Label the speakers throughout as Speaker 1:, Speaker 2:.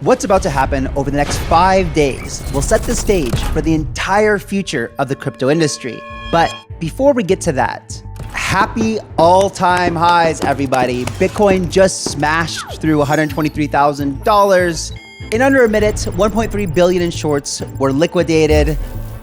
Speaker 1: What's about to happen over the next 5 days will set the stage for the entire future of the crypto industry. But before we get to that, happy all-time highs, everybody. Bitcoin just smashed through $123,000. In under a minute, 1.3 billion in shorts were liquidated.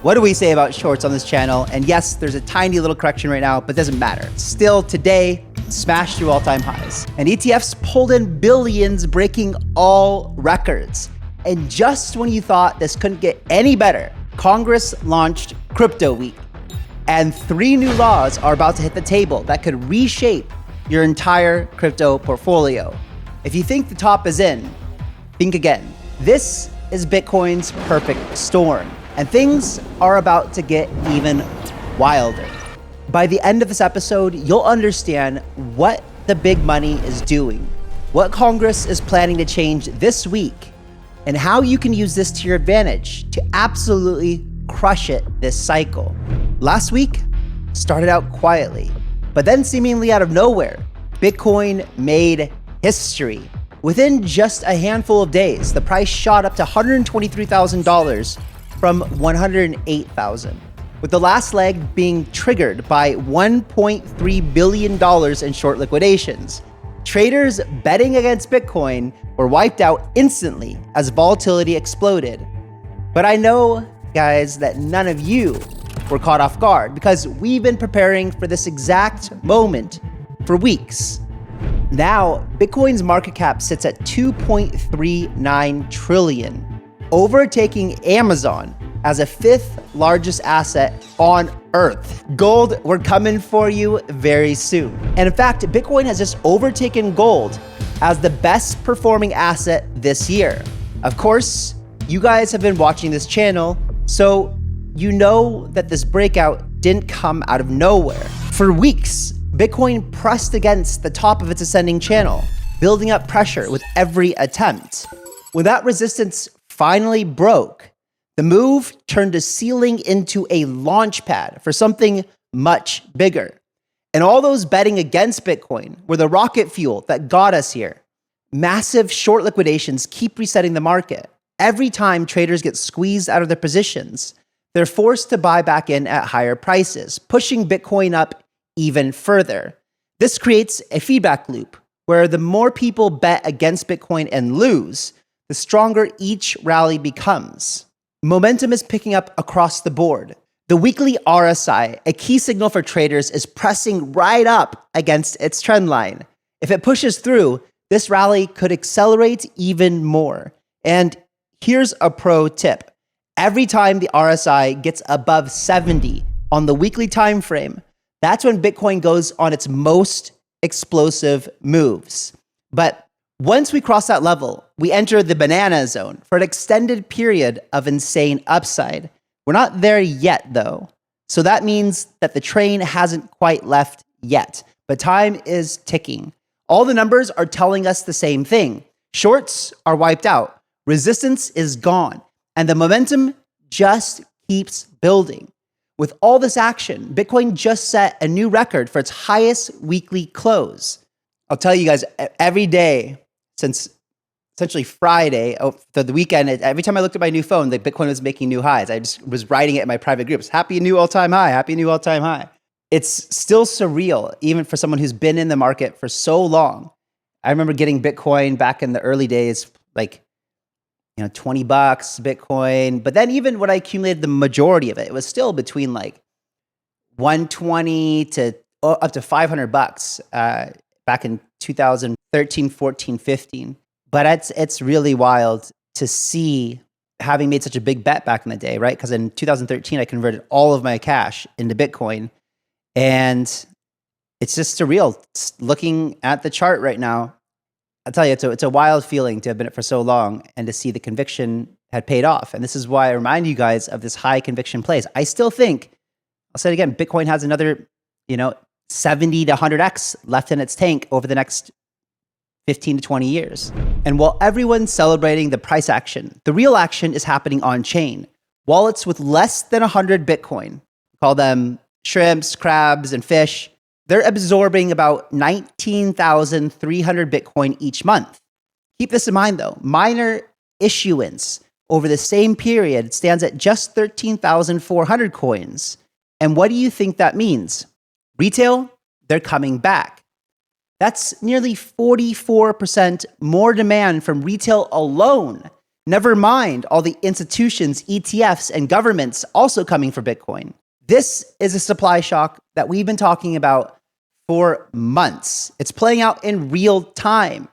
Speaker 1: What do we say about shorts on this channel? And yes, there's a tiny little correction right now, but it doesn't matter. Still, today, smashed through all-time highs. And ETFs pulled in billions, breaking all records. And just when you thought this couldn't get any better, Congress launched Crypto Week. And 3 new laws are about to hit the table that could reshape your entire crypto portfolio. If you think the top is in, think again. This is Bitcoin's perfect storm, and things are about to get even wilder. By the end of this episode, you'll understand what the big money is doing, what Congress is planning to change this week, and how you can use this to your advantage to absolutely crush it this cycle. Last week started out quietly, but then seemingly out of nowhere, Bitcoin made history. Within just a handful of days, the price shot up to $123,000 from $108,000, with the last leg being triggered by $1.3 billion in short liquidations. Traders betting against Bitcoin were wiped out instantly as volatility exploded. But I know, guys, that none of you were caught off guard because we've been preparing for this exact moment for weeks. Now, Bitcoin's market cap sits at 2.39 trillion, overtaking Amazon as a 5th largest asset on Earth. Gold, we're coming for you very soon. And in fact, Bitcoin has just overtaken gold as the best performing asset this year. Of course, you guys have been watching this channel, so you know that this breakout didn't come out of nowhere. For weeks, Bitcoin pressed against the top of its ascending channel, building up pressure with every attempt. When that resistance finally broke, the move turned a ceiling into a launch pad for something much bigger. And all those betting against Bitcoin were the rocket fuel that got us here. Massive short liquidations keep resetting the market. Every time traders get squeezed out of their positions, they're forced to buy back in at higher prices, pushing Bitcoin up even further. This creates a feedback loop where the more people bet against Bitcoin and lose, the stronger each rally becomes. Momentum is picking up across the board. The weekly RSI, a key signal for traders, is pressing right up against its trend line. If it pushes through, this rally could accelerate even more. And here's a pro tip. Every time the RSI gets above 70 on the weekly time frame, that's when Bitcoin goes on its most explosive moves. But once we cross that level, we enter the banana zone for an extended period of insane upside. We're not there yet, though. So that means that the train hasn't quite left yet, but time is ticking. All the numbers are telling us the same thing. Shorts are wiped out, resistance is gone, and the momentum just keeps building. With all this action, Bitcoin just set a new record for its highest weekly close. I'll tell you guys, every day since essentially Friday, the weekend, every time I looked at my new phone, like Bitcoin was making new highs. I just was writing it in my private groups. Happy new all-time high, happy new all-time high. It's still surreal, even for someone who's been in the market for so long. I remember getting Bitcoin back in the early days, like, $20 Bitcoin. But then even when I accumulated the majority of it, it was still between like 120 to up to $500 back in 2013, 14, 15. But it's really wild to see, having made such a big bet back in the day, right? Because in 2013, I converted all of my cash into Bitcoin. And it's just surreal. Looking at the chart right now, I'll tell you, it's a wild feeling to have been in it for so long and to see the conviction had paid off. And this is why I remind you guys of this high conviction plays. I still think, I'll say it again, Bitcoin has another, 70 to 100x left in its tank over the next 15 to 20 years. And while everyone's celebrating the price action, the real action is happening on chain. Wallets with less than 100 Bitcoin, call them shrimps, crabs, and fish, they're absorbing about 19,300 Bitcoin each month. Keep this in mind though, miner issuance over the same period stands at just 13,400 coins. And what do you think that means? Retail, they're coming back. That's nearly 44% more demand from retail alone. Never mind all the institutions, ETFs, and governments also coming for Bitcoin. This is a supply shock that we've been talking about for months. It's playing out in real time.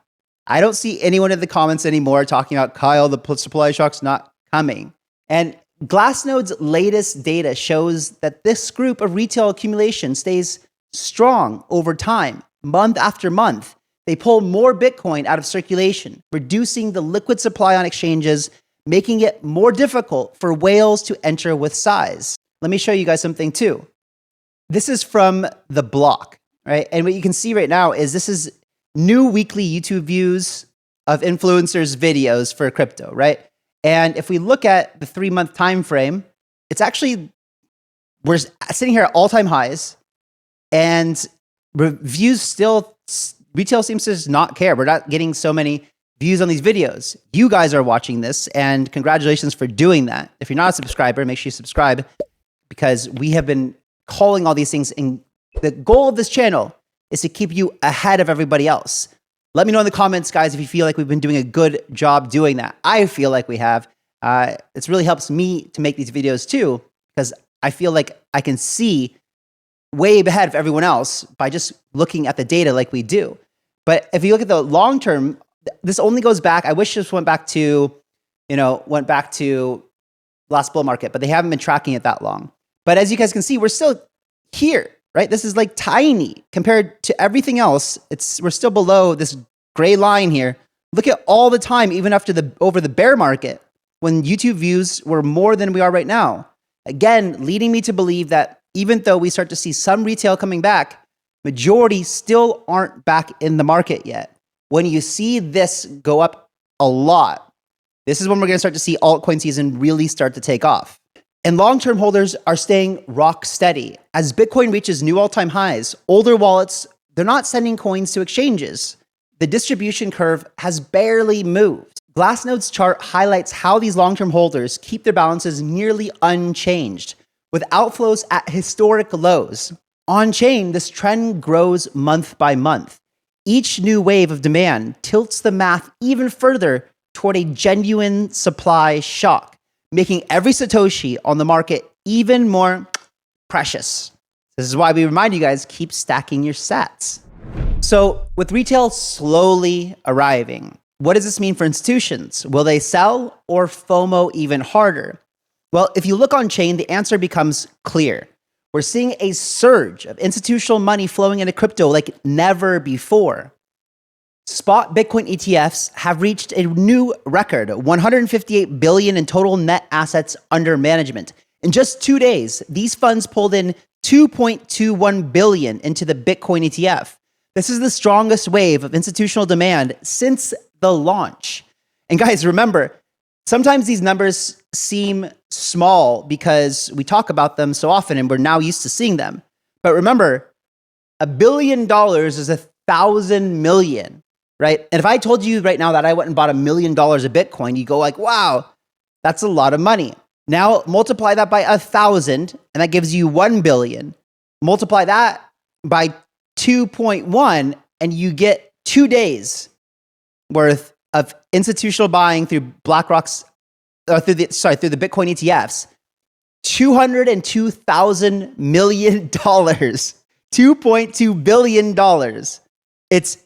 Speaker 1: I don't see anyone in the comments anymore talking about, Kyle, the supply shock's not coming. And Glassnode's latest data shows that this group of retail accumulation stays strong over time, month after month. They pull more Bitcoin out of circulation, reducing the liquid supply on exchanges, making it more difficult for whales to enter with size. Let me show you guys something too. This is from The Block, right? And what you can see right now is this is new weekly YouTube views of influencers' videos for crypto, right? And if we look at the 3-month time frame, it's actually, we're sitting here at all-time highs, and reviews still, retail seems to just not care. We're not getting so many views on these videos. You guys are watching this, and congratulations for doing that. If you're not a subscriber, make sure you subscribe, because we have been calling all these things, and the goal of this channel is to keep you ahead of everybody else. Let me know in the comments, guys, if you feel like we've been doing a good job doing that. I feel like we have. It's really helps me to make these videos too, because I feel like I can see way ahead of everyone else by just looking at the data like we do. But if you look at the long term, this only goes back, I wish this went back to last bull market, but they haven't been tracking it that long. But as you guys can see, we're still here, right? This is like tiny compared to everything else. We're still below this gray line here. Look at all the time, even after over the bear market, when YouTube views were more than we are right now. Again, leading me to believe that even though we start to see some retail coming back, majority still aren't back in the market yet. When you see this go up a lot, this is when we're going to start to see altcoin season really start to take off. And long-term holders are staying rock steady. As Bitcoin reaches new all-time highs, older wallets, they're not sending coins to exchanges. The distribution curve has barely moved. Glassnode's chart highlights how these long-term holders keep their balances nearly unchanged, with outflows at historic lows. On-chain, this trend grows month by month. Each new wave of demand tilts the math even further toward a genuine supply shock, making every Satoshi on the market even more precious. This is why we remind you guys, keep stacking your sats. So with retail slowly arriving, what does this mean for institutions? Will they sell or FOMO even harder? Well, if you look on chain, the answer becomes clear. We're seeing a surge of institutional money flowing into crypto like never before. Spot Bitcoin ETFs have reached a new record, 158 billion in total net assets under management. In just 2 days, these funds pulled in 2.21 billion into the Bitcoin ETF. This is the strongest wave of institutional demand since the launch. And guys, remember, sometimes these numbers seem small because we talk about them so often and we're now used to seeing them. But remember, $1 billion is 1,000 million, right? And if I told you right now that I went and bought $1 million of Bitcoin, you go like, wow, that's a lot of money. Now multiply that by 1,000 and that gives you 1 billion. Multiply that by 2.1 and you get 2 days worth of institutional buying through BlackRock's, through the Bitcoin ETFs, $202,000 million, $2.2 billion. It's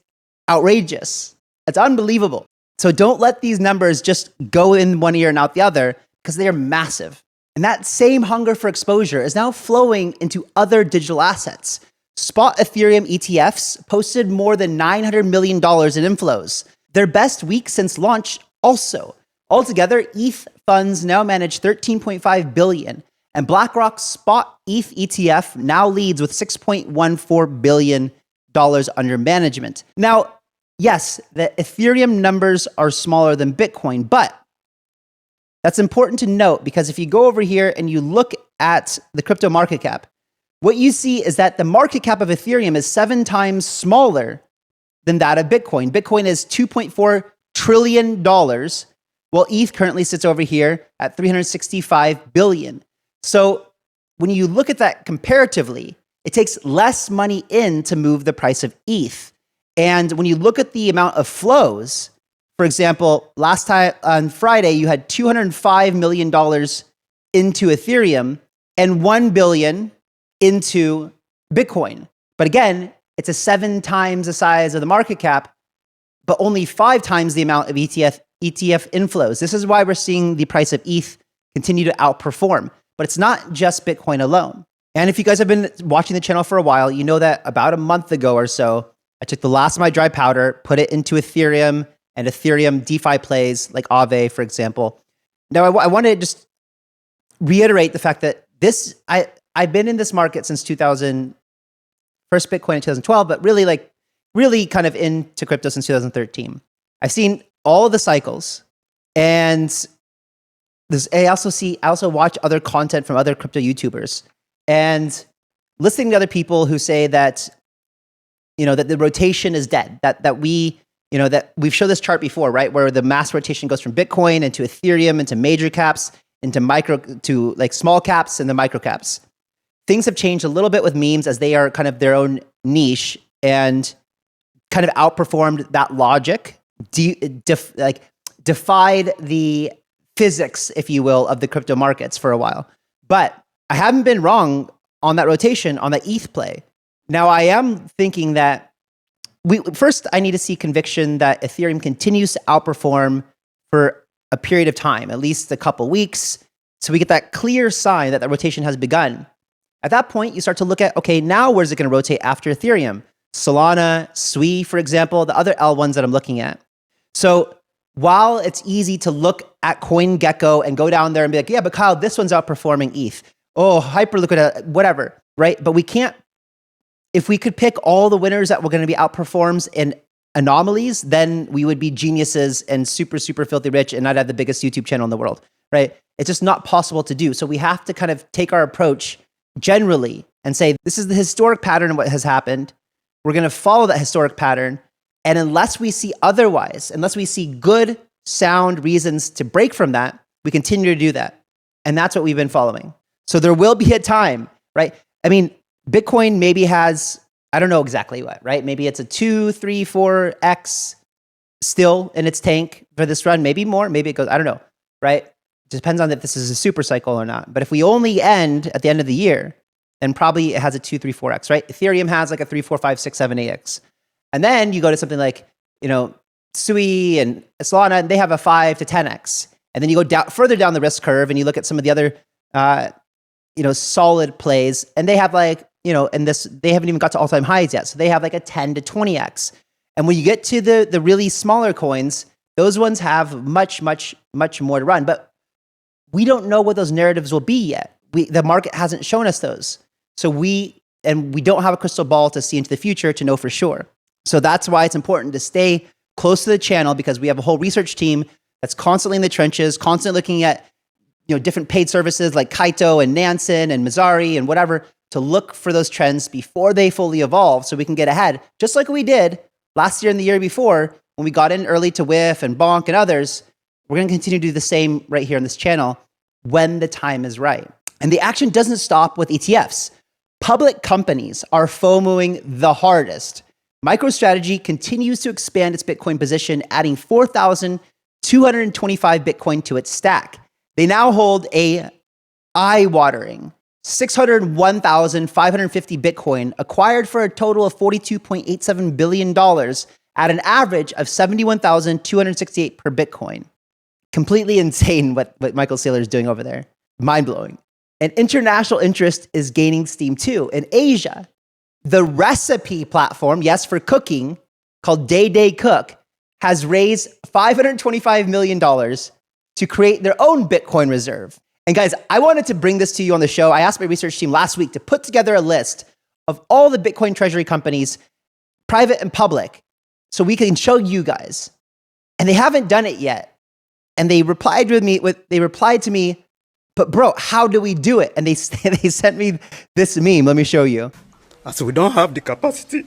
Speaker 1: outrageous. It's unbelievable. So don't let these numbers just go in one ear and out the other, because they are massive. And that same hunger for exposure is now flowing into other digital assets. Spot Ethereum ETFs posted more than $900 million in inflows, their best week since launch also. Altogether, ETH funds now manage $13.5 billion, and BlackRock's Spot ETH ETF now leads with $6.14 billion under management. Now, yes, the Ethereum numbers are smaller than Bitcoin, but that's important to note, because if you go over here and you look at the crypto market cap, what you see is that the market cap of Ethereum is 7 times smaller than that of Bitcoin. Bitcoin is $2.4 trillion, Well, ETH currently sits over here at 365 billion. So when you look at that comparatively, it takes less money in to move the price of ETH. And when you look at the amount of flows, for example, last time on Friday, you had $205 million into Ethereum and 1 billion into Bitcoin. But again, it's a 7 times the size of the market cap, but only 5 times the amount of ETF inflows. This is why we're seeing the price of ETH continue to outperform. But it's not just Bitcoin alone. And if you guys have been watching the channel for a while, you know that about a month ago or so, I took the last of my dry powder, put it into Ethereum and Ethereum DeFi plays like Aave, for example. Now, I want to just reiterate the fact that I've been in this market since 2000, first Bitcoin in 2012, but really kind of into crypto since 2013. I've seen all of the cycles, and I also watch other content from other crypto YouTubers, and listening to other people who say that, that the rotation is dead, that we've shown this chart before, right? Where the mass rotation goes from Bitcoin into Ethereum, into major caps, to like small caps and the micro caps. Things have changed a little bit with memes as they are kind of their own niche and kind of outperformed that logic, defied the physics, if you will, of the crypto markets for a while. But I haven't been wrong on that rotation, on the ETH play. Now, I am thinking that first I need to see conviction that Ethereum continues to outperform for a period of time, at least a couple weeks, so we get that clear sign that the rotation has begun. At that point, you start to look at, okay, now where's it going to rotate after Ethereum? Solana, Sui, for example, the other L1s that I'm looking at. So while it's easy to look at CoinGecko and go down there and be like, yeah, but Kyle, this one's outperforming ETH. Oh, Hyperliquid, whatever, right? But we can't, if we could pick all the winners that were going to be outperforms in anomalies, then we would be geniuses and super, super filthy rich, and I'd have the biggest YouTube channel in the world, right? It's just not possible to do. So we have to kind of take our approach generally and say, this is the historic pattern of what has happened. We're going to follow that historic pattern. And unless we see otherwise, unless we see good, sound reasons to break from that, we continue to do that. And that's what we've been following. So there will be a time, right? I mean, Bitcoin maybe has, I don't know exactly what, right? Maybe it's a 2, 3, 4x still in its tank for this run, maybe more, maybe it goes, I don't know, right? It depends on if this is a super cycle or not. But if we only end at the end of the year, then probably it has a 2, 3, 4x, right? Ethereum has like a 3, 4, 5, 6, 7, 8x. And then you go to something like, Sui and Solana, and they have a 5 to 10x. And then you go further down the risk curve and you look at some of the other, solid plays, and they have they haven't even got to all-time highs yet. So they have like a 10 to 20x. And when you get to the really smaller coins, those ones have much, much, much more to run. But we don't know what those narratives will be yet. The market hasn't shown us those. So we don't have a crystal ball to see into the future to know for sure. So that's why it's important to stay close to the channel, because we have a whole research team that's constantly in the trenches, constantly looking at different paid services like Kaito and Nansen and Mizari and whatever to look for those trends before they fully evolve so we can get ahead, just like we did last year and the year before when we got in early to Whiff and Bonk and others. We're going to continue to do the same right here on this channel when the time is right. And the action doesn't stop with ETFs. Public companies are FOMOing the hardest. MicroStrategy continues to expand its Bitcoin position, adding 4,225 Bitcoin to its stack. They now hold a eye-watering 601,550 Bitcoin, acquired for a total of $42.87 billion at an average of 71,268 per Bitcoin. Completely insane what Michael Saylor is doing over there. Mind-blowing. And international interest is gaining steam too. In Asia, the recipe platform, yes, for cooking, called Day Day Cook, has raised $525 million to create their own Bitcoin reserve. And guys, I wanted to bring this to you on the show. I asked my research team last week to put together a list of all the Bitcoin treasury companies, private and public, so we can show you guys. And they haven't done it yet. And they replied to me, but bro, how do we do it? And they sent me this meme. Let me show you.
Speaker 2: As we don't have the capacity.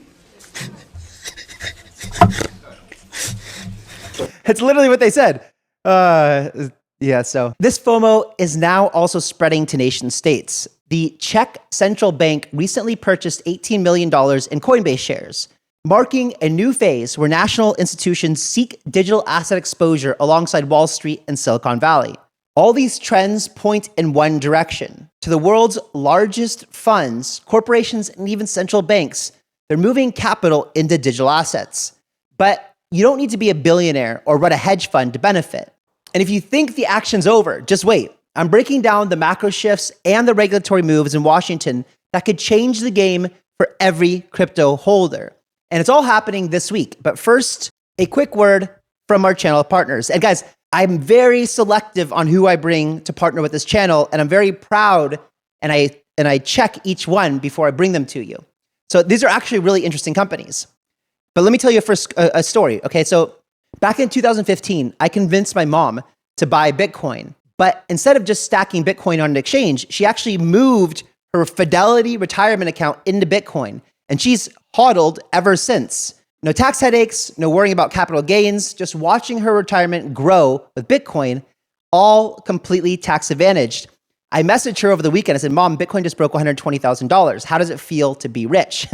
Speaker 1: It's literally what they said. Yeah, so this FOMO is now also spreading to nation states. The Czech central bank recently purchased $18 million in Coinbase shares, marking a new phase where national institutions seek digital asset exposure alongside Wall Street and Silicon Valley. All these trends point in one direction, to the world's largest funds, corporations, and even central banks. They're moving capital into digital assets. But you don't need to be a billionaire or run a hedge fund to benefit. And if you think the action's over, just wait. I'm breaking down the macro shifts and the regulatory moves in Washington that could change the game for every crypto holder. And it's all happening this week. But first, a quick word from our channel partners. And guys, I'm very selective on who I bring to partner with this channel, and I'm very proud, and I check each one before I bring them to you. So these are actually really interesting companies. But let me tell you first a story. Okay, so back in 2015, I convinced my mom to buy Bitcoin. But instead of just stacking Bitcoin on an exchange, she actually moved her Fidelity retirement account into Bitcoin. And she's hodled ever since. No tax headaches, no worrying about capital gains, just watching her retirement grow with Bitcoin, all completely tax advantaged. I messaged her over the weekend. I said, Mom, Bitcoin just broke $120,000. How does it feel to be rich?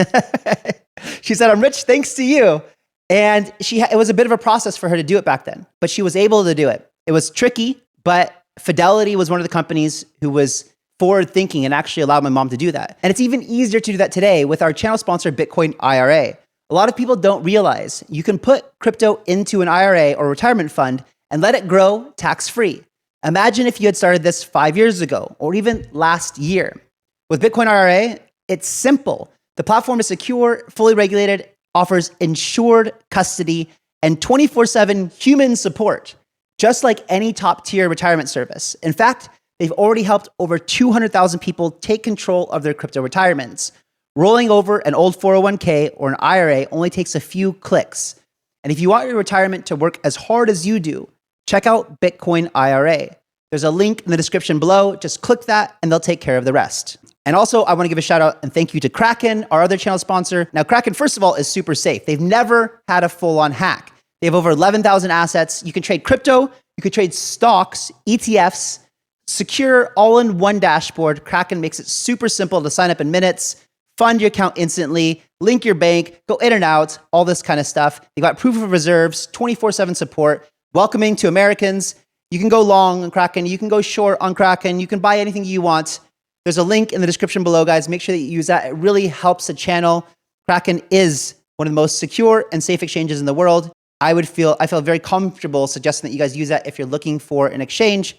Speaker 1: She said, I'm rich thanks to you. And it was a bit of a process for her to do it back then, but she was able to do it. It was tricky, but Fidelity was one of the companies who was forward thinking and actually allowed my mom to do that. And it's even easier to do that today with our channel sponsor, Bitcoin IRA. A lot of people don't realize you can put crypto into an IRA or retirement fund and let it grow tax-free. Imagine if you had started this 5 years ago or even last year. With Bitcoin IRA, it's simple. The platform is secure, fully regulated, offers insured custody, and 24/7 human support, just like any top-tier retirement service. In fact, they've already helped over 200,000 people take control of their crypto retirements. Rolling over an old 401k or an IRA only takes a few clicks. And if you want your retirement to work as hard as you do, check out Bitcoin IRA. There's a link in the description below. Just click that and they'll take care of the rest. And also, I want to give a shout out and thank you to Kraken, our other channel sponsor. Now, Kraken, first of all, is super safe. They've never had a full-on hack. They have over 11,000 assets. You can trade crypto, you can trade stocks, ETFs, secure all-in-one dashboard. Kraken makes it super simple to sign up in minutes, fund your account instantly, link your bank, go in and out, all this kind of stuff. They got proof of reserves, 24/7 support, welcoming to Americans. You can go long on Kraken, you can go short on Kraken, you can buy anything you want. There's a link in the description below, guys. Make sure that you use that. It really helps the channel. Kraken is one of the most secure and safe exchanges in the world. I feel very comfortable suggesting that you guys use that if you're looking for an exchange.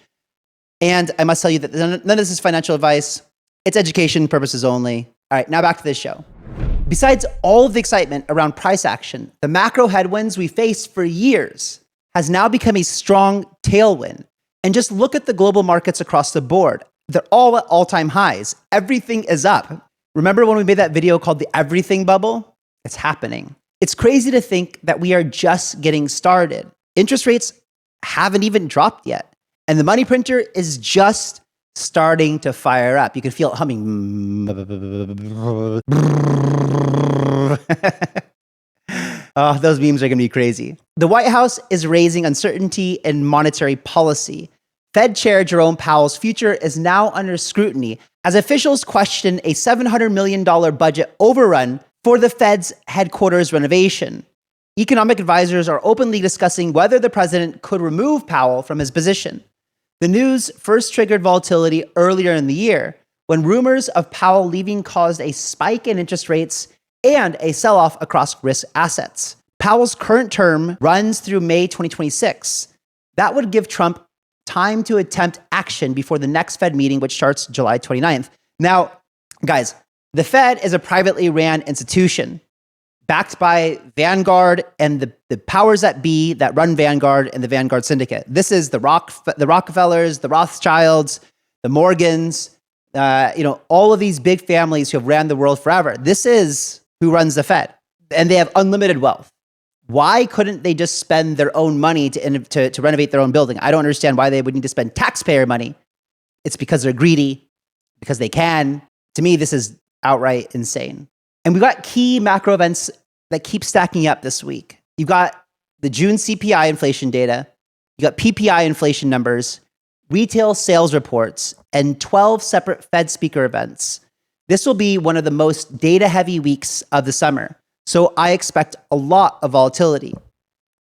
Speaker 1: And I must tell you that none of this is financial advice. It's education purposes only. All right, now back to this show. Besides all of the excitement around price action, the macro headwinds we faced for years has now become a strong tailwind. And just look at the global markets across the board. They're all at all-time highs. Everything is up. Remember when we made that video called the everything bubble? It's happening. It's crazy to think that we are just getting started. Interest rates haven't even dropped yet. And the money printer is just starting to fire up. You can feel it humming. Oh, those memes are going to be crazy. The White House is raising uncertainty in monetary policy. Fed Chair Jerome Powell's future is now under scrutiny as officials question a $700 million budget overrun for the Fed's headquarters renovation. Economic advisors are openly discussing whether the president could remove Powell from his position. The news first triggered volatility earlier in the year when rumors of Powell leaving caused a spike in interest rates and a sell-off across risk assets. Powell's current term runs through May 2026. That would give Trump time to attempt action before the next Fed meeting, which starts July 29th. Now, guys, the Fed is a privately ran institution backed by Vanguard and the powers that be that run Vanguard and the Vanguard Syndicate. This is the Rockefellers, the Rothschilds, the Morgans, all of these big families who have ran the world forever. This is who runs the Fed, and they have unlimited wealth. Why couldn't they just spend their own money to renovate their own building? I don't understand why they would need to spend taxpayer money. It's because they're greedy, because they can. To me, this is outright insane. And we've got key macro events that keep stacking up this week. You've got the June CPI inflation data, You got PPI inflation numbers, retail sales reports, and 12 separate Fed speaker events. This will be one of the most data-heavy weeks of the summer, so I expect a lot of volatility.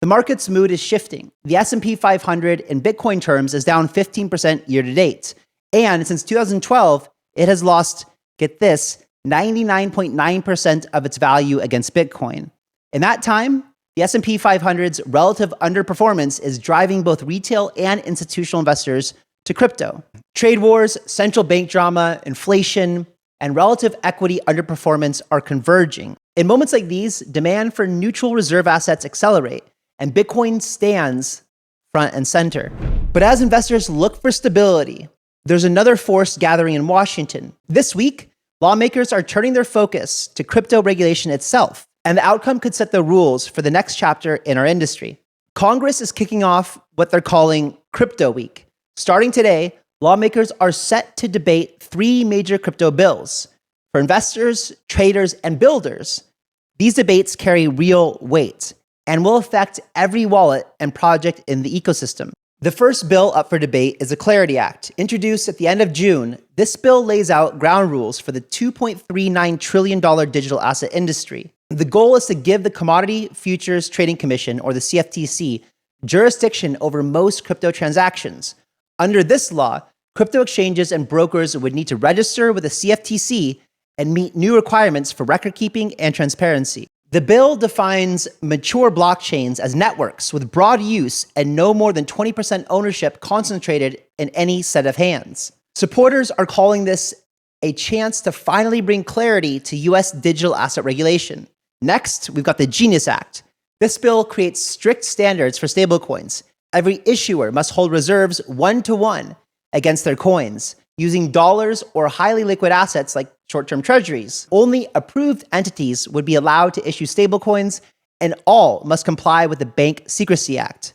Speaker 1: The market's mood is shifting. The S&P 500 in Bitcoin terms is down 15% year to date. And since 2012, it has lost, get this, 99.9% of its value against Bitcoin. In that time, the S&P 500's relative underperformance is driving both retail and institutional investors to crypto. Trade wars, central bank drama, inflation, and relative equity underperformance are converging. In moments like these, demand for neutral reserve assets accelerate, and Bitcoin stands front and center. But as investors look for stability, there's another force gathering in Washington. This week, lawmakers are turning their focus to crypto regulation itself, and the outcome could set the rules for the next chapter in our industry. Congress is kicking off what they're calling Crypto Week. Starting today, lawmakers are set to debate 3 major crypto bills. For investors, traders, and builders, these debates carry real weight and will affect every wallet and project in the ecosystem. The first bill up for debate is the Clarity Act. Introduced at the end of June, this bill lays out ground rules for the $2.39 trillion digital asset industry. The goal is to give the Commodity Futures Trading Commission, or the CFTC, jurisdiction over most crypto transactions. Under this law, crypto exchanges and brokers would need to register with the CFTC and meet new requirements for record keeping and transparency. The bill defines mature blockchains as networks with broad use and no more than 20% ownership concentrated in any set of hands. Supporters are calling this a chance to finally bring clarity to US digital asset regulation. Next, we've got the Genius Act. This bill creates strict standards for stablecoins. Every issuer must hold reserves 1-to-1 against their coins, using dollars or highly liquid assets like short-term treasuries. Only approved entities would be allowed to issue stablecoins, and all must comply with the Bank Secrecy Act.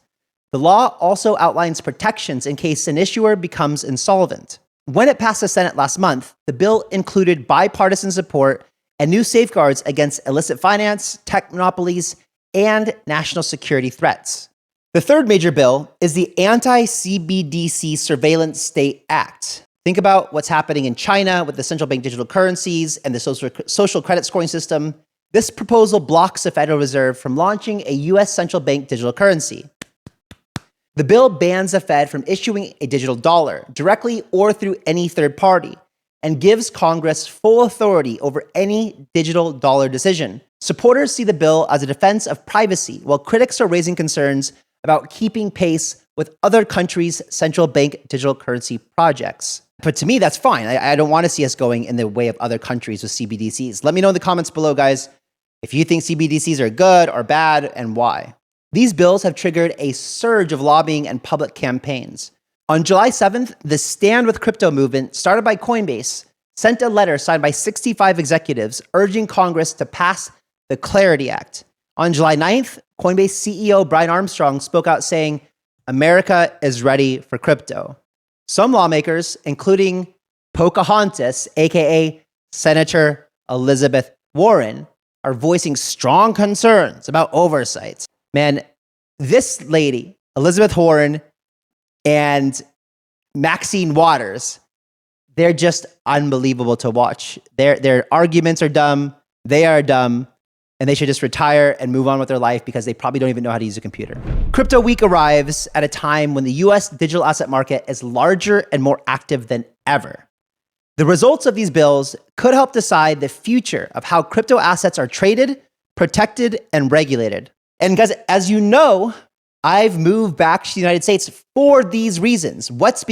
Speaker 1: The law also outlines protections in case an issuer becomes insolvent. When it passed the Senate last month, the bill included bipartisan support and new safeguards against illicit finance, tech monopolies, and national security threats. The third major bill is the Anti-CBDC Surveillance State Act. Think about what's happening in China with the central bank digital currencies and the social credit scoring system. This proposal blocks the Federal Reserve from launching a US central bank digital currency. The bill bans the Fed from issuing a digital dollar directly or through any third party and gives Congress full authority over any digital dollar decision. Supporters see the bill as a defense of privacy, while critics are raising concerns about keeping pace with other countries' central bank digital currency projects. But to me, that's fine. I don't want to see us going in the way of other countries with CBDCs. Let me know in the comments below, guys, if you think CBDCs are good or bad and why. These bills have triggered a surge of lobbying and public campaigns. On July 7th, the Stand with Crypto movement, started by Coinbase, sent a letter signed by 65 executives urging Congress to pass the Clarity Act. On July 9th, Coinbase CEO Brian Armstrong spoke out saying, "America is ready for crypto." Some lawmakers, including Pocahontas, aka Senator Elizabeth Warren, are voicing strong concerns about oversight. Man, this lady, Elizabeth Warren, and Maxine Waters, they're just unbelievable to watch. Their arguments are dumb, they are dumb, and they should just retire and move on with their life because they probably don't even know how to use a computer. Crypto Week arrives at a time when the US digital asset market is larger and more active than ever. The results of these bills could help decide the future of how crypto assets are traded, protected, and regulated. And guys, as you know, I've moved back to the United States for these reasons. What's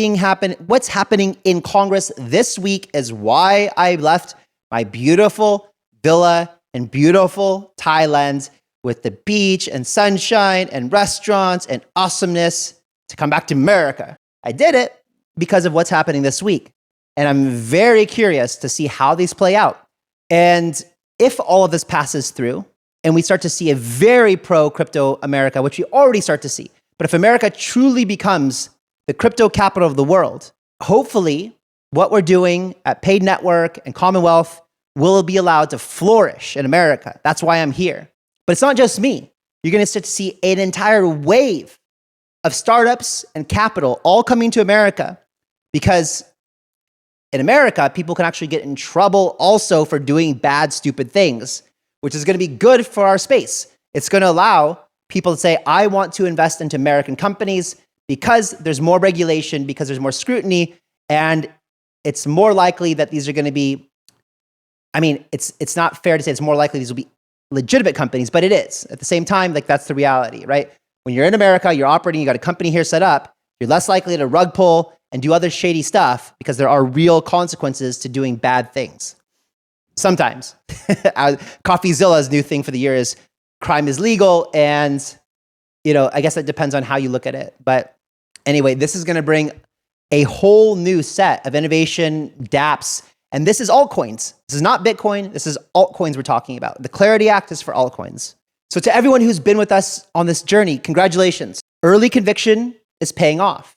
Speaker 1: happening in Congress this week is why I left my beautiful villa in beautiful Thailand with the beach and sunshine and restaurants and awesomeness to come back to America. I did it because of what's happening this week. And I'm very curious to see how these play out. And if all of this passes through and we start to see a very pro-crypto America, which we already start to see, but if America truly becomes the crypto capital of the world, hopefully what we're doing at Paid Network and Commonwealth will be allowed to flourish in America. That's why I'm here. But it's not just me. You're going to start to see an entire wave of startups and capital all coming to America, because in America, people can actually get in trouble also for doing bad, stupid things, which is going to be good for our space. It's going to allow people to say, I want to invest into American companies because there's more regulation, because there's more scrutiny, and it's more likely that these are going to be, I mean, it's not fair to say it's more likely these will be legitimate companies, but it is. At the same time, like that's the reality, right? When you're in America, you're operating, you got a company here set up, you're less likely to rug pull and do other shady stuff because there are real consequences to doing bad things. Sometimes. CoffeeZilla's new thing for the year is crime is legal, and I guess that depends on how you look at it. But anyway, this is going to bring a whole new set of innovation, dApps, and this is altcoins. This is not Bitcoin. This is altcoins we're talking about. The Clarity Act is for altcoins. So to everyone who's been with us on this journey, congratulations. Early conviction is paying off.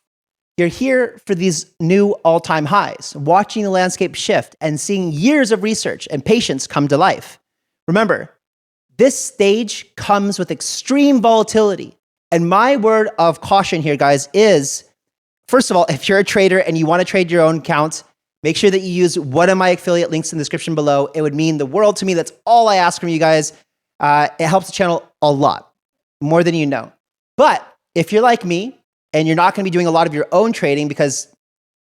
Speaker 1: You're here for these new all-time highs, watching the landscape shift and seeing years of research and patience come to life. Remember, this stage comes with extreme volatility. And my word of caution here, guys, is, first of all, if you're a trader and you want to trade your own account, make sure that you use one of my affiliate links in the description below. It would mean the world to me. That's all I ask from you guys. It helps the channel a lot, more than you know. But if you're like me and you're not going to be doing a lot of your own trading because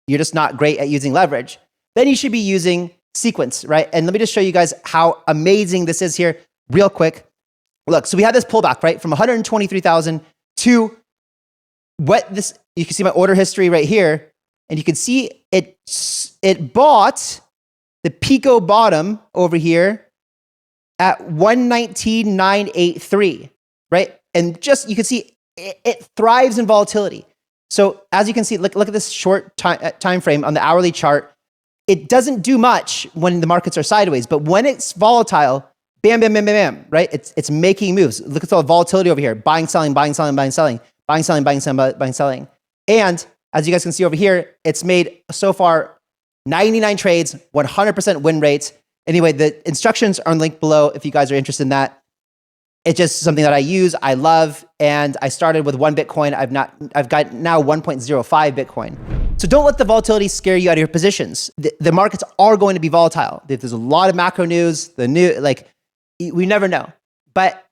Speaker 1: you're just not great at using leverage, then you should be using Sequence, right? And let me just show you guys how amazing this is here real quick. Look, so we had this pullback, right? From 123,000 to what this, you can see my order history right here. And you can see it bought the Pico bottom over here at 119,983, right? And just, you can see it thrives in volatility. So as you can see, look at this short time frame on the hourly chart. It doesn't do much when the markets are sideways, but when it's volatile, bam, bam, bam, bam, bam, right? It's making moves. Look at all the volatility over here. Buying, selling, buying, selling, buying, selling, buying, selling, buying, selling, buying, selling. And as you guys can see over here, it's made so far 99 trades, 100% win rates. Anyway, the instructions are linked below if you guys are interested in that. It's just something that I use, I love, and I started with 1 Bitcoin. I've got now 1.05 Bitcoin. So don't let the volatility scare you out of your positions. The markets are going to be volatile. There's a lot of macro news, we never know. But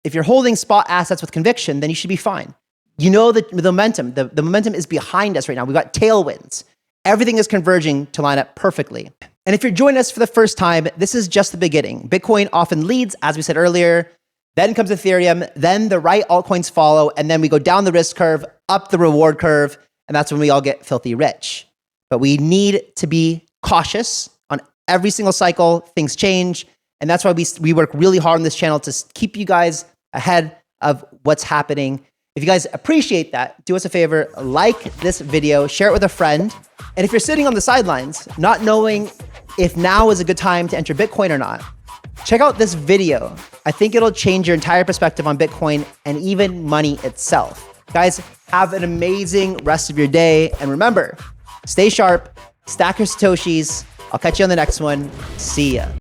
Speaker 1: if you're holding spot assets with conviction, then you should be fine. You know the momentum. The momentum is behind us right now. We've got tailwinds. Everything is converging to line up perfectly. And if you're joining us for the first time, this is just the beginning. Bitcoin often leads, as we said earlier. Then comes Ethereum. Then the right altcoins follow. And then we go down the risk curve, up the reward curve. And that's when we all get filthy rich. But we need to be cautious on every single cycle. Things change. And that's why we work really hard on this channel to keep you guys ahead of what's happening. If you guys appreciate that, do us a favor, like this video, share it with a friend. And if you're sitting on the sidelines, not knowing if now is a good time to enter Bitcoin or not, check out this video. I think it'll change your entire perspective on Bitcoin and even money itself. Guys, have an amazing rest of your day. And remember, stay sharp, stack your Satoshis. I'll catch you on the next one. See ya.